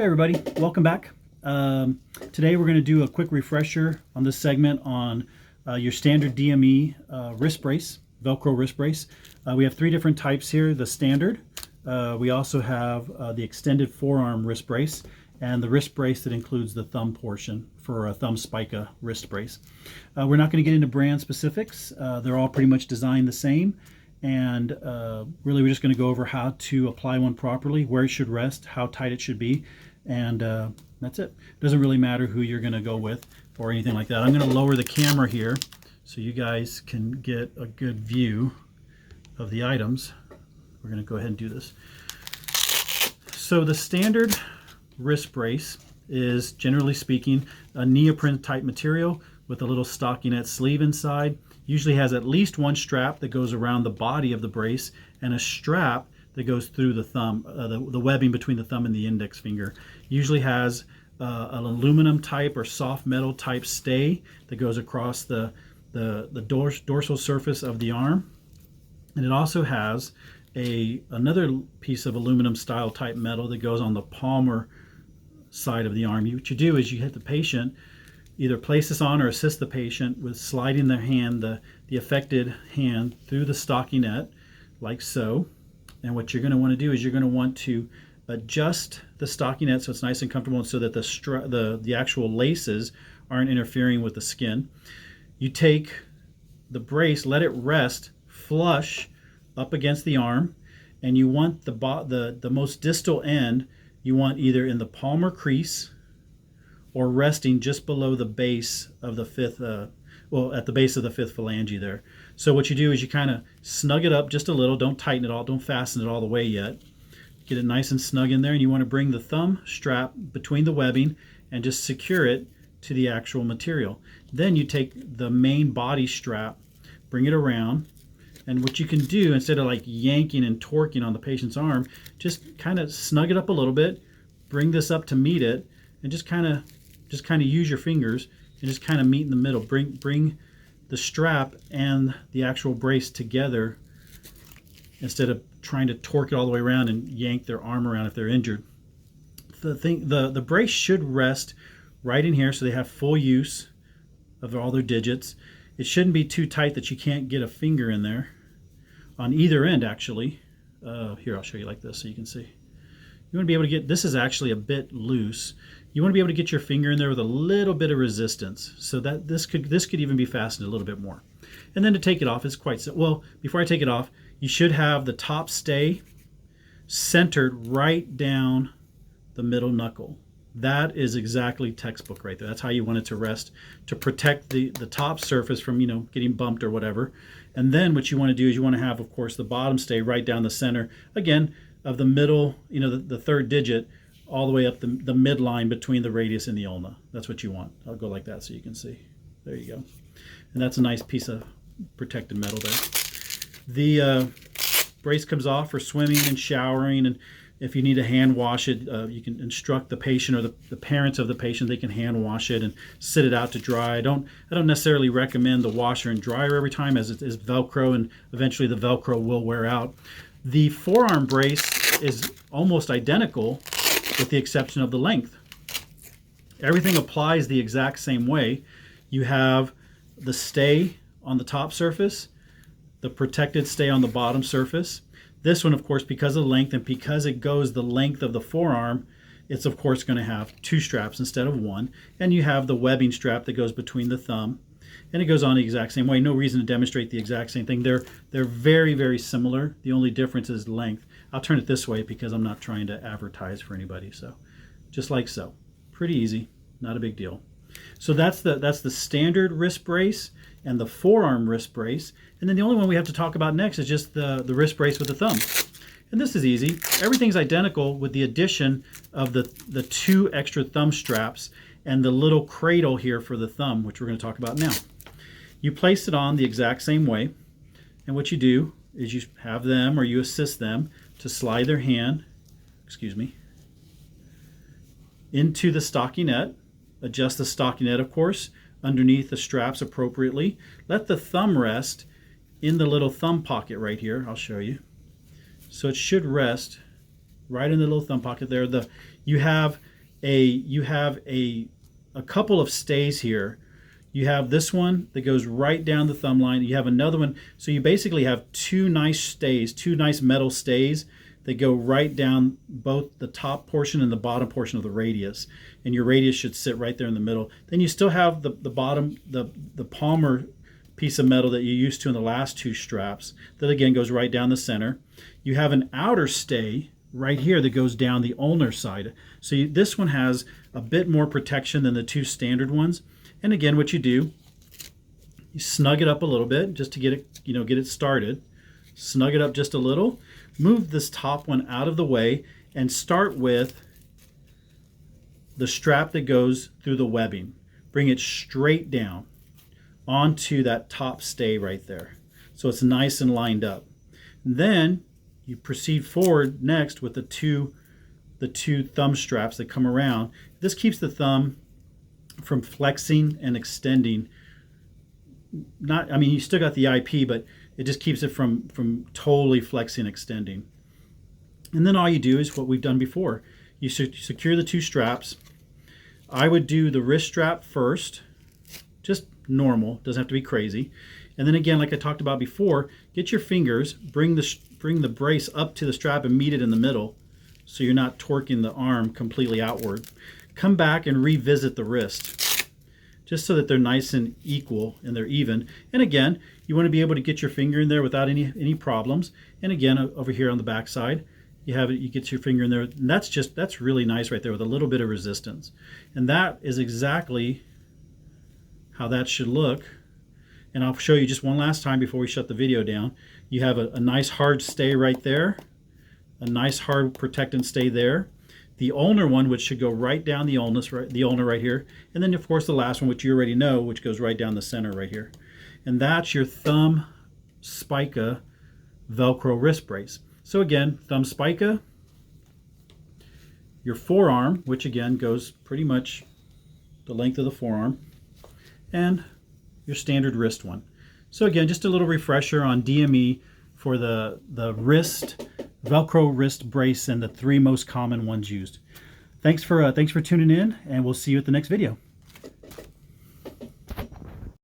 Hey everybody, welcome back. Today we're going to do a quick refresher on this segment on your standard DME wrist brace, Velcro wrist brace. We have three different types here. The standard, we also have the extended forearm wrist brace, and the wrist brace that includes the thumb portion for a thumb Spica wrist brace. We're not going to get into brand specifics. They're all pretty much designed the same. And really we're just going to go over how to apply one properly, where it should rest, how tight it should be, and that's it. It doesn't really matter who you're going to go with or anything like that. I'm going to lower the camera here so you guys can get a good view of the items. We're going to go ahead and do this. So the standard wrist brace is, generally speaking, a neoprene type material with a little stockinette sleeve inside. Usually has at least one strap that goes around the body of the brace and a strap that goes through the thumb, the webbing between the thumb and the index finger. Usually has an aluminum type or soft metal type stay that goes across the dorsal surface of the arm. And it also has another piece of aluminum style type metal that goes on the palmar side of the arm. What you do is you hit the patient, either place this on or assist the patient with sliding their hand, the affected hand, through the stockinette, like so. And what you're going to want to do is you're going to want to adjust the stockinette so it's nice and comfortable, and so that the actual laces aren't interfering with the skin. You take the brace, let it rest flush up against the arm, and you want the most distal end, you want either in the palmar crease or resting just below the base of the fifth, at the base of the fifth phalange there. So what you do is you kind of snug it up just a little. Don't tighten it all, don't fasten it all the way yet. Get it nice and snug in there, and you want to bring the thumb strap between the webbing and just secure it to the actual material. Then you take the main body strap, bring it around, and what you can do, instead of like yanking and torquing on the patient's arm, just kind of snug it up a little bit, bring this up to meet it, and just kind of use your fingers and just kind of meet in the middle. Bring the strap and the actual brace together instead of trying to torque it all the way around and yank their arm around if they're injured. The brace should rest right in here so they have full use of all their digits. It shouldn't be too tight that you can't get a finger in there on either end, actually. Here, I'll show you like this so you can see. You want to be able to get, this is actually a bit loose. You want to be able to get your finger in there with a little bit of resistance, so that this could even be fastened a little bit more. And then to take it off is quite simple. Well, before I take it off, you should have the top stay centered right down the middle knuckle. That is exactly textbook right there. That's how you want it to rest, to protect the top surface from, getting bumped or whatever. And then what you want to do is you want to have, of course, the bottom stay right down the center, again, of the middle, the third digit, all the way up the midline between the radius and the ulna. That's what you want. I'll go like that so you can see. There you go. And that's a nice piece of protected metal there. The brace comes off for swimming and showering, and if you need to hand wash it, you can instruct the patient or the parents of the patient. They can hand wash it and sit it out to dry. I don't necessarily recommend the washer and dryer every time, as it is Velcro, and eventually the Velcro will wear out. The forearm brace is almost identical, with the exception of the length. Everything applies the exact same way. You have the stay on the top surface, the protected stay on the bottom surface. This one, of course, because of the length and because it goes the length of the forearm, it's of course going to have two straps instead of one. And you have the webbing strap that goes between the thumb, and it goes on the exact same way. No reason to demonstrate the exact same thing. They're very, very similar. The only difference is length. I'll turn it this way because I'm not trying to advertise for anybody. So just like so. Pretty easy, not a big deal. So that's the standard wrist brace and the forearm wrist brace. And then the only one we have to talk about next is just the wrist brace with the thumb. And this is easy. Everything's identical with the addition of the two extra thumb straps and the little cradle here for the thumb, which we're going to talk about now. You place it on the exact same way, and what you do is you have them, or you assist them, to slide their hand, into the stockinette. Adjust the stockinette, of course, underneath the straps appropriately. Let the thumb rest in the little thumb pocket right here. I'll show you. So it should rest right in the little thumb pocket there. You have a couple of stays here. You have this one that goes right down the thumb line. You have another one. So you basically have two nice stays, two nice metal stays that go right down both the top portion and the bottom portion of the radius. And your radius should sit right there in the middle. Then you still have the bottom, the palmer piece of metal that you used to in the last two straps. That again goes right down the center. You have an outer stay right here that goes down the ulnar side. So this one has a bit more protection than the two standard ones. And again, what you do, you snug it up a little bit just to get it, get it started. Snug it up just a little. Move this top one out of the way and start with the strap that goes through the webbing. Bring it straight down onto that top stay right there. So it's nice and lined up. And then you proceed forward next with the two thumb straps that come around. This keeps the thumb from flexing and extending. You still got the IP, but it just keeps it from totally flexing and extending. And then all you do is what we've done before. You secure the two straps. I would do the wrist strap first, just normal, doesn't have to be crazy. And then again, like I talked about before, get your fingers, bring the brace up to the strap and meet it in the middle so you're not torquing the arm completely outward. Come back and revisit the wrist just so that they're nice and equal and they're even. And again, you want to be able to get your finger in there without any problems. And again, over here on the back side, you get your finger in there, and that's really nice right there with a little bit of resistance. And that is exactly how that should look. And I'll show you just one last time before we shut the video down. You have a nice hard stay right there, a nice hard protectant stay there. The ulnar one, which should go right down the ulnar right here. And then of course the last one, which you already know, which goes right down the center right here. And that's your thumb Spica Velcro wrist brace. So again, thumb Spica, your forearm, which again goes pretty much the length of the forearm, and your standard wrist one. So again, just a little refresher on DME for the wrist, Velcro wrist brace, and the three most common ones used. Thanks for tuning in, and we'll see you at the next video.